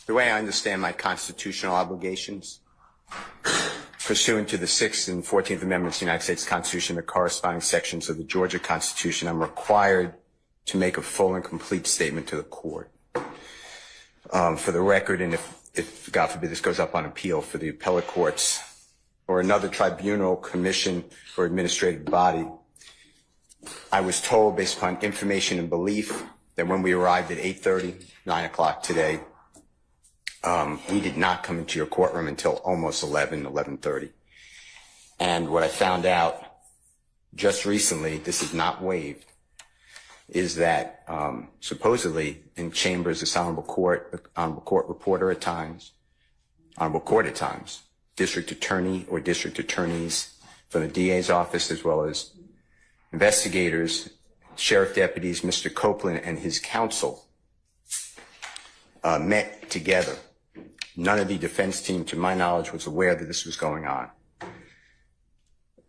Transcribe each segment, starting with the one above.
The way I understand my constitutional obligations, pursuant to the 6th and 14th Amendments of the United States Constitution, the corresponding sections of the Georgia Constitution, I'm required to make a full and complete statement to the court. For the record, and if God forbid this goes up on appeal for the appellate courts or another tribunal, commission, or administrative body, I was told, based upon information and belief, that when we arrived at 8:30, 9 o'clock today, we did not come into your courtroom until almost 11:30. And what I found out just recently, this is not waived, is that supposedly in chambers, this honorable court reporter at times, honorable court at times, district attorney or district attorneys from the DA's office, as well as investigators, sheriff deputies, Mr. Copeland and his counsel met together. None of the defense team, to my knowledge, was aware that this was going on.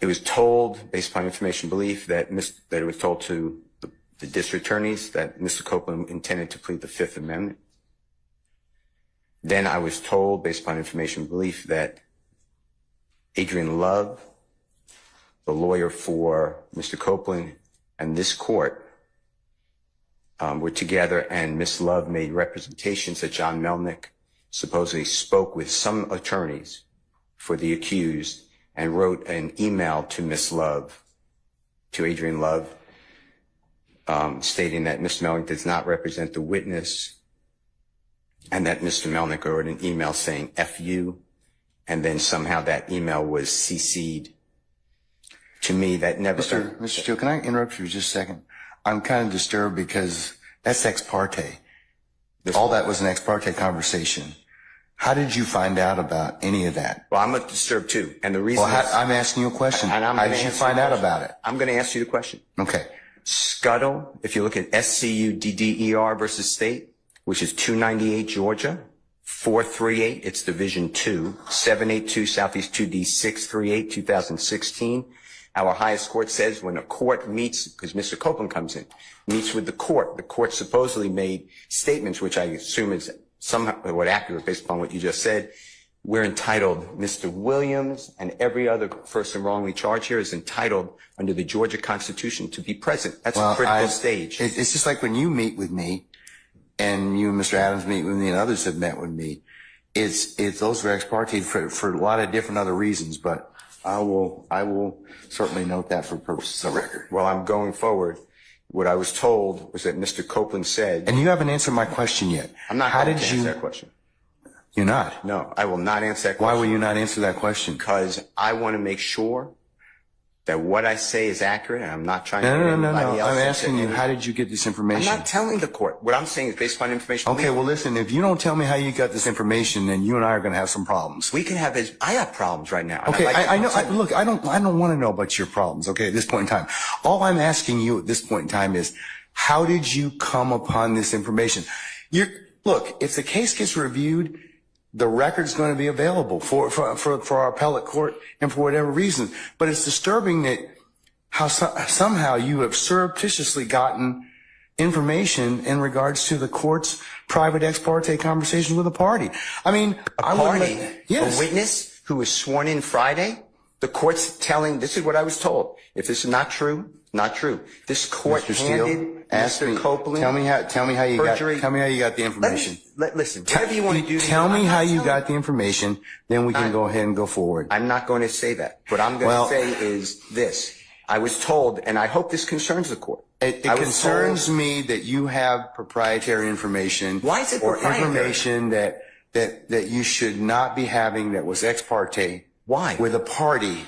It was told, based upon information belief, that it was told to the district attorneys that Mr. Copeland intended to plead the Fifth Amendment. Then I was told, based upon information belief, that Adrian Love, the lawyer for Mr. Copeland, and this court were together, and Ms. Love made representations that John Melnick supposedly spoke with some attorneys for the accused and wrote an email to Ms. Love, to Adrian Love, stating that Mr. Melnick does not represent the witness, and that Mr. Melnick wrote an email saying F you, and then somehow that email was CC'd to me. That never... Mr. Steele, can I interrupt you for just a second? I'm kind of disturbed because that's ex parte. All that was an ex parte conversation. How did you find out about any of that? Well, I'm disturbed too. And the reason I'm asking you a question. How did you find out about it? I'm going to ask you the question. Okay. Scuttle, if you look at SCUDDER versus State, which is 298 Georgia, 438, it's Division 2, 782 Southeast 2D 638, 2016. Our highest court says when a court meets, because Mr. Copeland comes in, meets with the court supposedly made statements, which I assume is somewhat accurate based upon what you just said. We're entitled, Mr. Williams and every other person wrongly charged here is entitled under the Georgia Constitution to be present. That's a critical stage. It's just like when you meet with me, and you and Mr. Adams meet with me, and others have met with me. It's those are ex parte for a lot of different other reasons, but I will certainly note that for purposes of record. Well, I'm going forward. What I was told was that Mr. Copeland said... And you haven't answered my question yet. I'm not going to answer that question. You're not? No, I will not answer that question. Why will you not answer that question? Because I want to make sure that what I say is accurate, and I'm not trying to... No. I'm asking you, how did you get this information? I'm not telling the court. What I'm saying is based upon information... Okay, well, listen, if you don't tell me how you got this information, then you and I are going to have some problems. We can have... I have problems right now. Okay, I know. Look, I don't want to know about your problems, okay, at this point in time. All I'm asking you at this point in time is, how did you come upon this information? Look, if the case gets reviewed, the record's going to be available for our appellate court and for whatever reason. But it's disturbing that how somehow you have surreptitiously gotten information in regards to the court's private ex parte conversation with a party. I mean, a witness who was sworn in Friday, the court's telling, this is what I was told. If this is not true, not true. This court handed Mr. Copeland. Tell me how you got the information. Listen, whatever you want to do. Tell me how you got the information, then we can go ahead and go forward. I'm not going to say that. What I'm going to say is this. I was told, and I hope this concerns the court. It concerns me that you have proprietary information. Why is it proprietary? Or information that you should not be having that was ex parte. Why? With a party.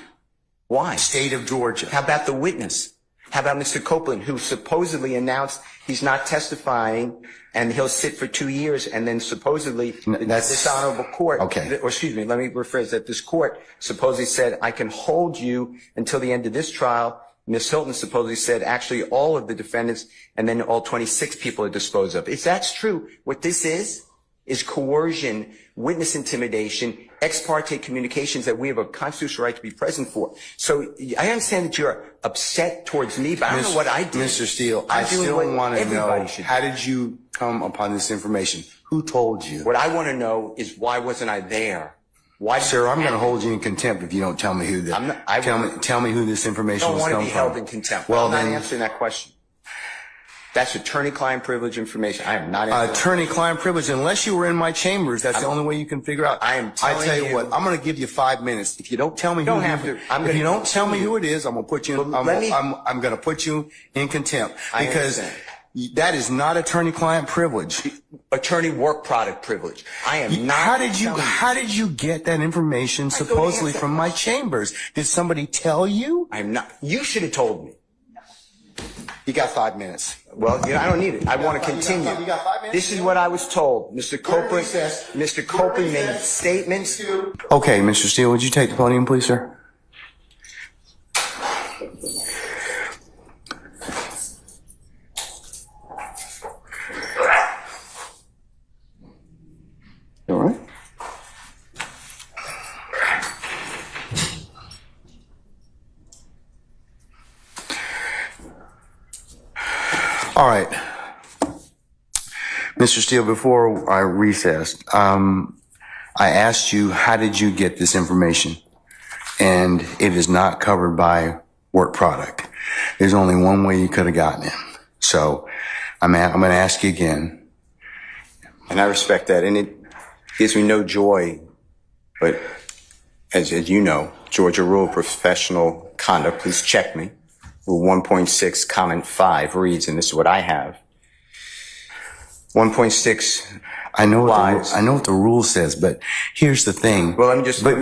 Why? State of Georgia. How about the witness? How about Mr. Copeland, who supposedly announced he's not testifying and he'll sit for 2 years, and then supposedly this honorable court, or excuse me, let me rephrase that, this court supposedly said, I can hold you until the end of this trial. Ms. Hilton supposedly said actually all of the defendants and then all 26 people are disposed of. If that's true, what this is coercion, witness intimidation, ex parte communications that we have a constitutional right to be present for. So I understand that you're upset towards me, but I don't know what I did. Mr. Steele, I still want to know, how did you come upon this information? Who told you? What I want to know is why wasn't I there? Why, sir? I'm going to hold you in contempt if you don't tell me who tell me who this information was I don't want come to be from. held in contempt. Well, I'm not then answering that question. That's attorney-client privilege information. I am not answering. Attorney-client privilege. Unless you were in my chambers, that's the only way you can figure out. I tell you what. I'm going to give you 5 minutes. If you don't tell me who if you don't tell me who it is, I'm going to put you. I'm going to put you in contempt because that is not attorney-client privilege. Attorney work product privilege. I am not. How did you get that information supposedly from my chambers? Did somebody tell you? I'm not. You should have told me. You got 5 minutes. Well, I don't need it. I want to continue. You got 5 minutes? This is what I was told. Mr. Copeland made statements. Okay, Mr. Steele, would you take the podium, please, sir? All right. All right. Mr. Steele, before I recessed, I asked you, how did you get this information? And it is not covered by work product. There's only one way you could have gotten it. So I'm going to ask you again. And I respect that. And it gives me no joy. But as you know, Georgia Rule of Professional Conduct, please check me. Rule 1.6, comment 5 reads, and this is what I have. 1.6. I know what the rule says, but here's the thing. Well, let me just. You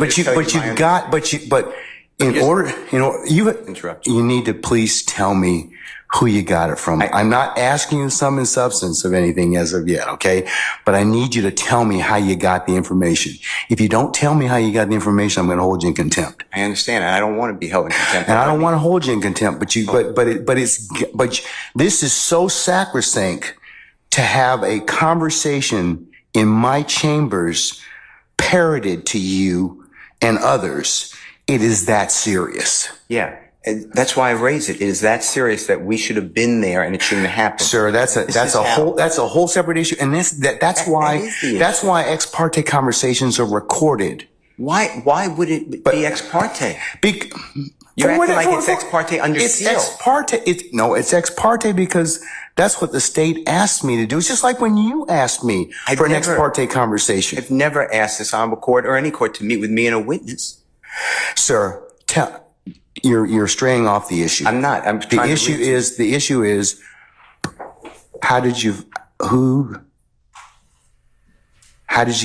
need to please tell me who you got it from. I'm not asking you sum and substance of anything as of yet, okay? But I need you to tell me how you got the information. If you don't tell me how you got the information, I'm going to hold you in contempt. I understand, and I don't want to be held in contempt. And I don't want to hold you in contempt, but this is so sacrosanct to have a conversation in my chambers parroted to you and others. It is that serious. Yeah. And that's why I raise it. It is that serious that we should have been there and it shouldn't have happened. Sir, that's a whole separate issue. And that's why ex parte conversations are recorded. Why would it be ex parte? You're acting like it's ex parte under seal. It's ex parte because that's what the state asked me to do. It's just like when you asked me for an ex parte conversation. I've never asked this honorable court or any court to meet with me and a witness. Sir, you're straying off the issue. I'm not. The issue is how did you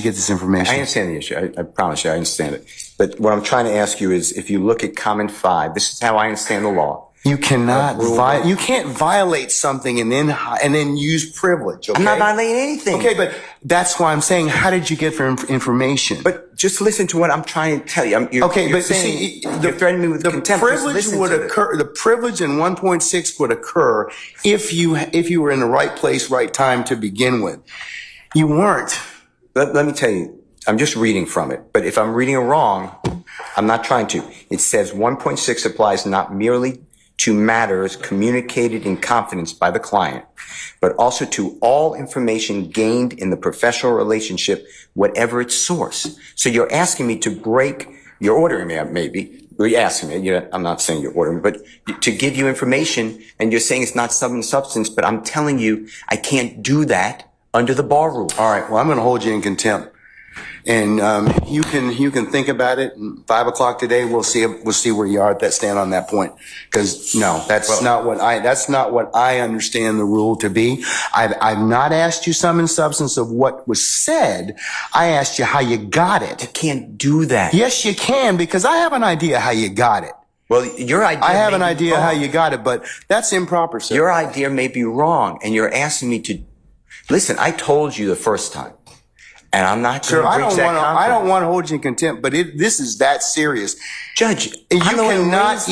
get this information? I understand the issue. I promise you I understand it. But what I'm trying to ask you is, if you look at comment 5, this is how I understand the law. You cannot you can't violate something and then use privilege. Okay? I'm not violating anything. Okay, but that's why I'm saying, how did you get information? But just listen to what I'm trying to tell you. You're threatening me with contempt. The privilege in 1.6 would occur if you were in the right place, right time to begin with. You weren't. Let me tell you. I'm just reading from it. But if I'm reading it wrong, I'm not trying to. It says 1.6 applies not merely to matters communicated in confidence by the client, but also to all information gained in the professional relationship, whatever its source. So you're asking me to break, you're ordering me, maybe, you're asking me, I'm not saying you're ordering me, but to give you information, and you're saying it's not substance, but I'm telling you I can't do that under the bar rule. All right, well, I'm going to hold you in contempt. And you can think about it. 5 o'clock today, we'll see where you are at that stand on that point. Because no, that's not what I understand the rule to be. I've not asked you sum and substance of what was said. I asked you how you got it. You can't do that. Yes, you can, because I have an idea how you got it. Well, your idea. I have an idea how you got it, but that's improper, sir. Your idea may be wrong, and you're asking me to listen. I told you the first time. And I'm not going to breach that confidence. I don't want to hold you in contempt, but this is that serious. Judge, you cannot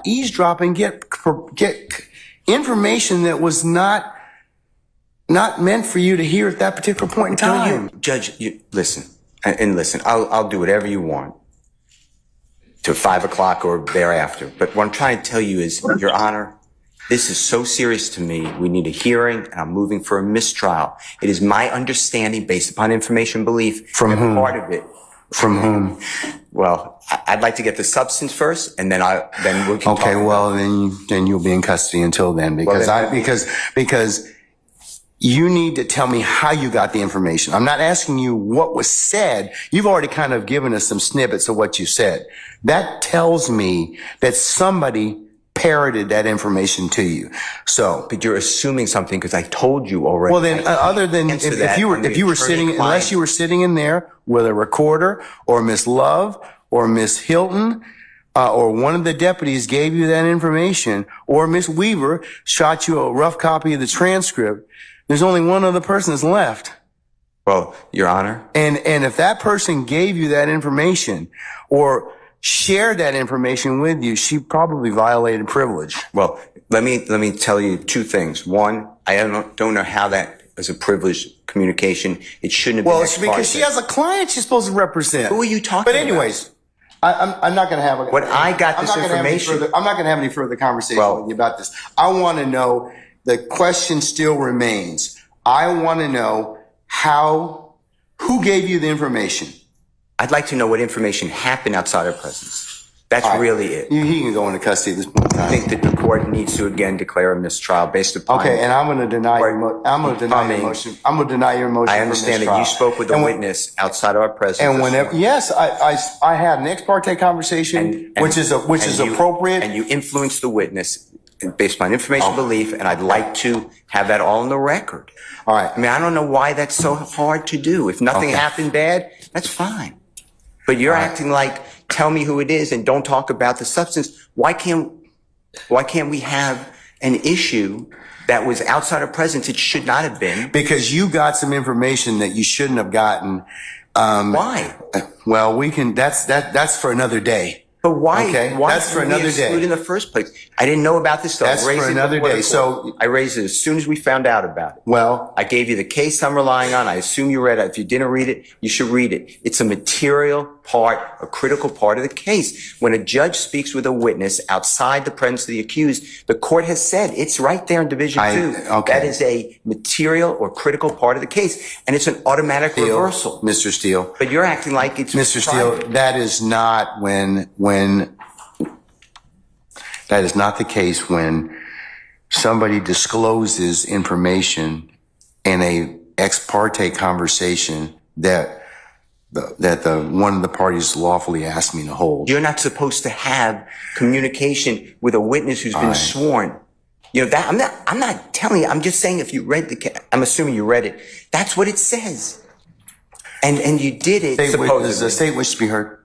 eavesdrop and get information that was not meant for you to hear at that particular point in time. Judge, listen, and listen, I'll do whatever you want to 5 o'clock or thereafter. But what I'm trying to tell you is, Your Honor, This is so serious to me. We need a hearing, and I'm moving for a mistrial. It is my understanding, based upon information belief, From that whom? part of it. From whom? Well, I'd like to get the substance first, and then we can Okay, talk well, then you'll be in custody until then, because you need to tell me how you got the information. I'm not asking you what was said. You've already kind of given us some snippets of what you said. That tells me that somebody parroted that information to you. So, but you're assuming something because I told you already. well, then, other than if you were sitting, unless you were sitting in there with a recorder or Miss Love or Miss Hilton, or one of the deputies gave you that information, or Miss Weaver shot you a rough copy of the transcript, there's only one other person that's left. Well, Your Honor. And if that person gave you that information or shared that information with you, she probably violated privilege. Well, let me tell you two things. One, I don't know how that is a privileged communication. It shouldn't have been. Well, it's because she has a client she's supposed to represent. Who are you talking about? But anyways, I'm not going to have I'm not going to have any further conversation with you about this. I want to know, the question still remains. I want to know who gave you the information? I'd like to know what information happened outside our presence. That's really it. He can go into custody at this point in time. I think that the court needs to again declare a mistrial based upon. Okay, and I'm going to deny your motion. I'm going to deny your motion. I understand that you spoke with a witness outside of our presence. And whenever, yes, I had an ex parte conversation, which is appropriate. And you influenced the witness based upon information belief, and I'd like to have that all on the record. All right. I mean, I don't know why that's so hard to do. If nothing happened bad, that's fine. But you're acting like, tell me who it is and don't talk about the substance. Why can't we have an issue that was outside of presence? It should not have been. Because you got some information that you shouldn't have gotten. Why? Well, that's for another day. But why? Okay, why that's for another day. In the first place, I didn't know about this stuff. That's for another day. So I raised it as soon as we found out about it. Well, I gave you the case I'm relying on. I assume you read it. If you didn't read it, you should read it. It's a material part, a critical part of the case. When a judge speaks with a witness outside the presence of the accused, the court has said it's right there in Division 2. That is a material or critical part of the case, and it's an automatic reversal. Mr. Steele. But you're acting like it's Mr. Steele, that is not that is not the case when somebody discloses information in a ex parte conversation that one of the parties lawfully asked me to hold. You're not supposed to have communication with a witness who's been sworn. You know that I'm not telling you. I'm just saying if you read I'm assuming you read it. That's what it says. And you did it supposedly. Does the state wish to be heard?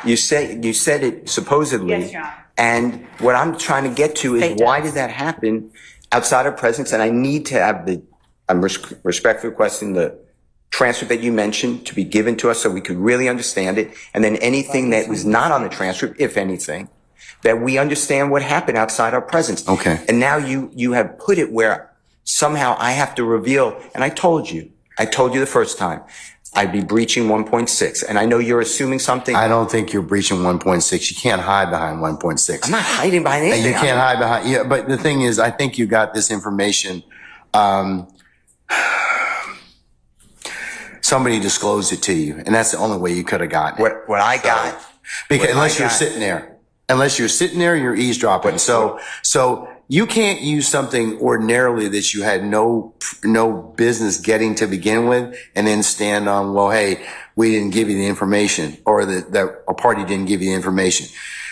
You said it supposedly. Yes, Your Honor. And what I'm trying to get to is why did that happen outside of presence? And I need to have I'm respectfully requesting the transcript that you mentioned to be given to us so we could really understand it. And then anything that was not on the transcript, if anything, that we understand what happened outside our presence. Okay. And now you have put it where somehow I have to reveal, and I told you the first time, I'd be breaching 1.6. And I know you're assuming something. I don't think you're breaching 1.6. You can't hide behind 1.6. I'm not hiding behind anything. And you can't hide behind, yeah, but the thing is, I think you got this information, somebody disclosed it to you, and that's the only way you could have gotten it. What I got. Because unless you're sitting there, you're eavesdropping. So you can't use something ordinarily that you had no business getting to begin with and then stand on, well, hey, we didn't give you the information, or that a party didn't give you the information.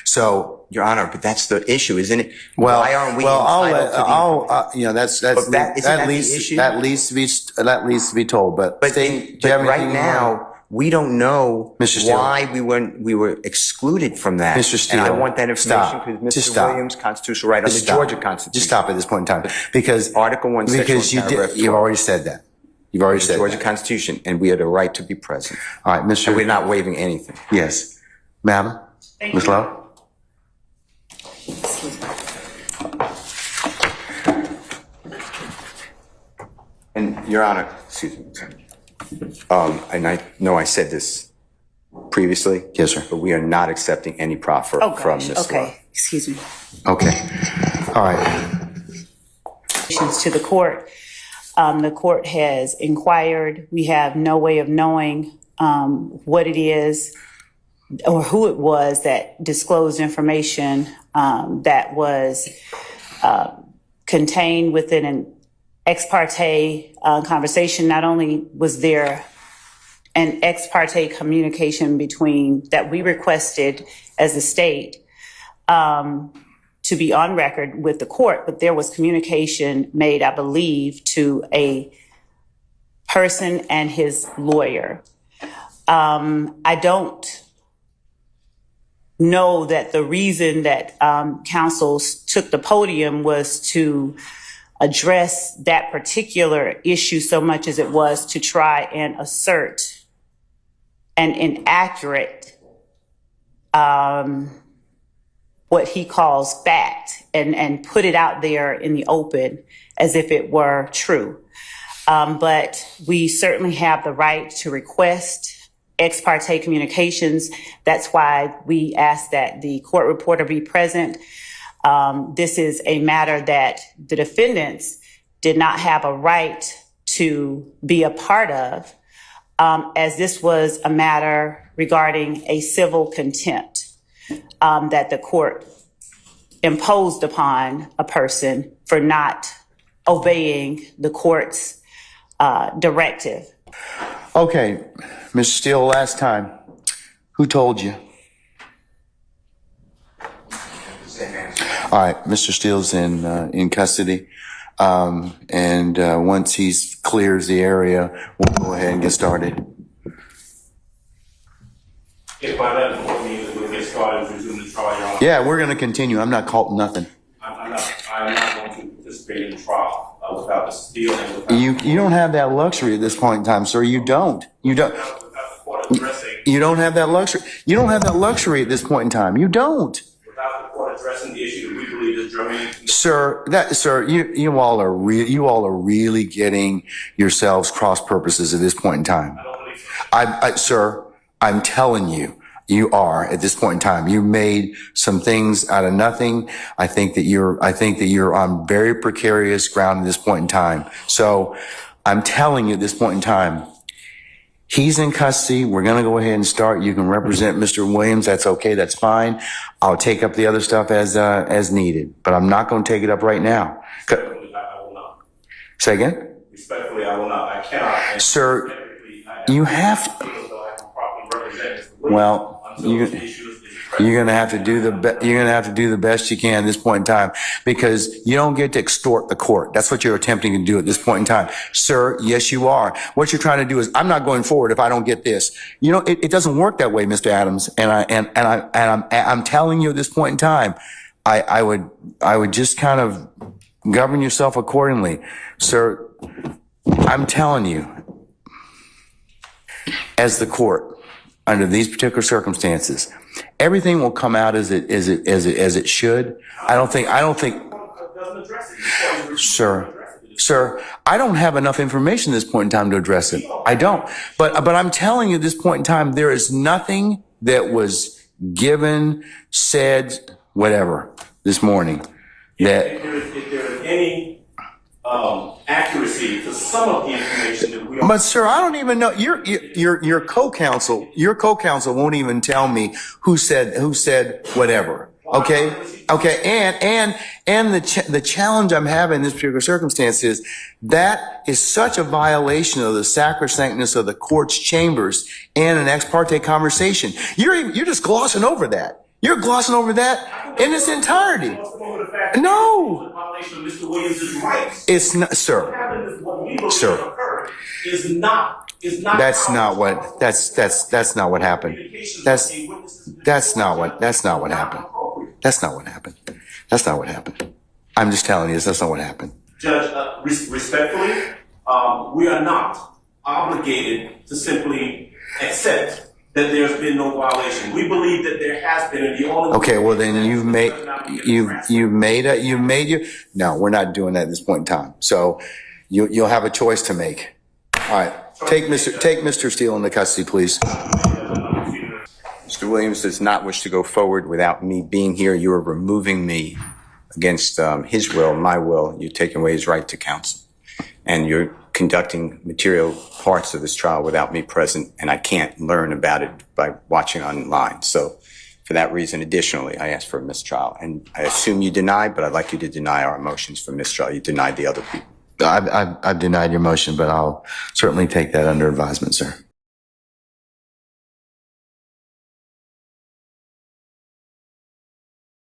So, Your Honor, but that's the issue, isn't it? Well, why aren't we that leads to be told. But right now, we don't know Mr. Steele, why we were excluded from that. Mr. Steele, and I want that information because Mr. Williams' constitutional right on the Georgia Constitution. Just stop at this point in time, because Article 1, Section 1, you've already said that. You've already said the Georgia that. Constitution, and we have the right to be present. All right, Mr. And we're not waiving anything. Yes, Madam, Ms. Love. And Your Honor, excuse me. And I know I said this previously. Yes, sir. But we are not accepting any proffer from Ms. Love. Okay, excuse me. Okay. All right. To the court. The court has inquired. We have no way of knowing what it is or who it was that disclosed information that was contained within an ex parte conversation. Not only was there an ex parte communication that we requested as a state to be on record with the court, but there was communication made, I believe, to a person and his lawyer. I don't know that the reason that counsel took the podium was to address that particular issue so much as it was to try and assert an inaccurate what he calls fact and put it out there in the open as if it were true. But we certainly have the right to request ex parte communications. That's why we ask that the court reporter be present. This is a matter that the defendants did not have a right to be a part of, as this was a matter regarding a civil contempt that the court imposed upon a person for not obeying the court's directive. Okay, Mr. Steele, last time, who told you? All right, Mr. Steele's in custody, and once he clears the area, we'll go ahead and get started. If by that point means we'll get started, resume the trial, Your Honor. Yeah, we're going to continue. I'm not caught nothing. I'm not going to participate in the trial without the Steele and without You don't have that luxury at this point in time, sir. You don't. You don't. without the court addressing. You don't have that luxury. You don't have that luxury at this point in time. You don't. Without the court addressing the issue that we believe is germane. Sir, you all are really getting yourselves cross purposes at this point in time. I don't believe so. Sir, I'm telling you, you are at this point in time. You made some things out of nothing. I think that you're on very precarious ground at this point in time. So I'm telling you at this point in time, he's in custody. We're going to go ahead and start. You can represent Mr. Williams. That's okay. That's fine. I'll take up the other stuff as needed, but I'm not going to take it up right now. Respectfully, I will not. Say again? Respectfully, I will not. I cannot. Sir, you have to. Well, you're gonna have to do the best you can at this point in time, because you don't get to extort the court. That's what you're attempting to do at this point in time, sir. Yes, you are. What you're trying to do is, I'm not going forward if I don't get this. You know, it doesn't work that way, Mr. Adams. And I'm telling you at this point in time, I would just kind of govern yourself accordingly, sir. I'm telling you, as the court, under these particular circumstances, everything will come out as it should. I don't think, sir, I don't have enough information at this point in time to address it. I don't. But I'm telling you at this point in time, there is nothing that was given, said, whatever, this morning that. If there is any accuracy to some of the information that we. But sir, I don't even know. Your co-counsel won't even tell me who said whatever. Okay. And the challenge I'm having in this particular circumstance is that is such a violation of the sacrosanctness of the court's chambers and an ex parte conversation. You're just glossing over that. You're glossing over that in its entirety. No. It's not, sir. Sir. That's not what happened. That's not what happened. That's not what happened. I'm just telling you, that's not what happened. Judge, respectfully, we are not obligated to simply accept that there's been no violation. We believe that there has been, and the only. Okay, well then no, we're not doing that at this point in time. So you'll have a choice to make. All right, take Mr. Steele into custody, please. Mr. Williams does not wish to go forward without me being here. You are removing me against his will, my will. You're taking away his right to counsel. And you're conducting material parts of this trial without me present, and I can't learn about it by watching online. So for that reason, additionally, I asked for a mistrial. And I assume you deny, but I'd like you to deny our motions for mistrial. You denied the other people. I've denied your motion, but I'll certainly take that under advisement, sir.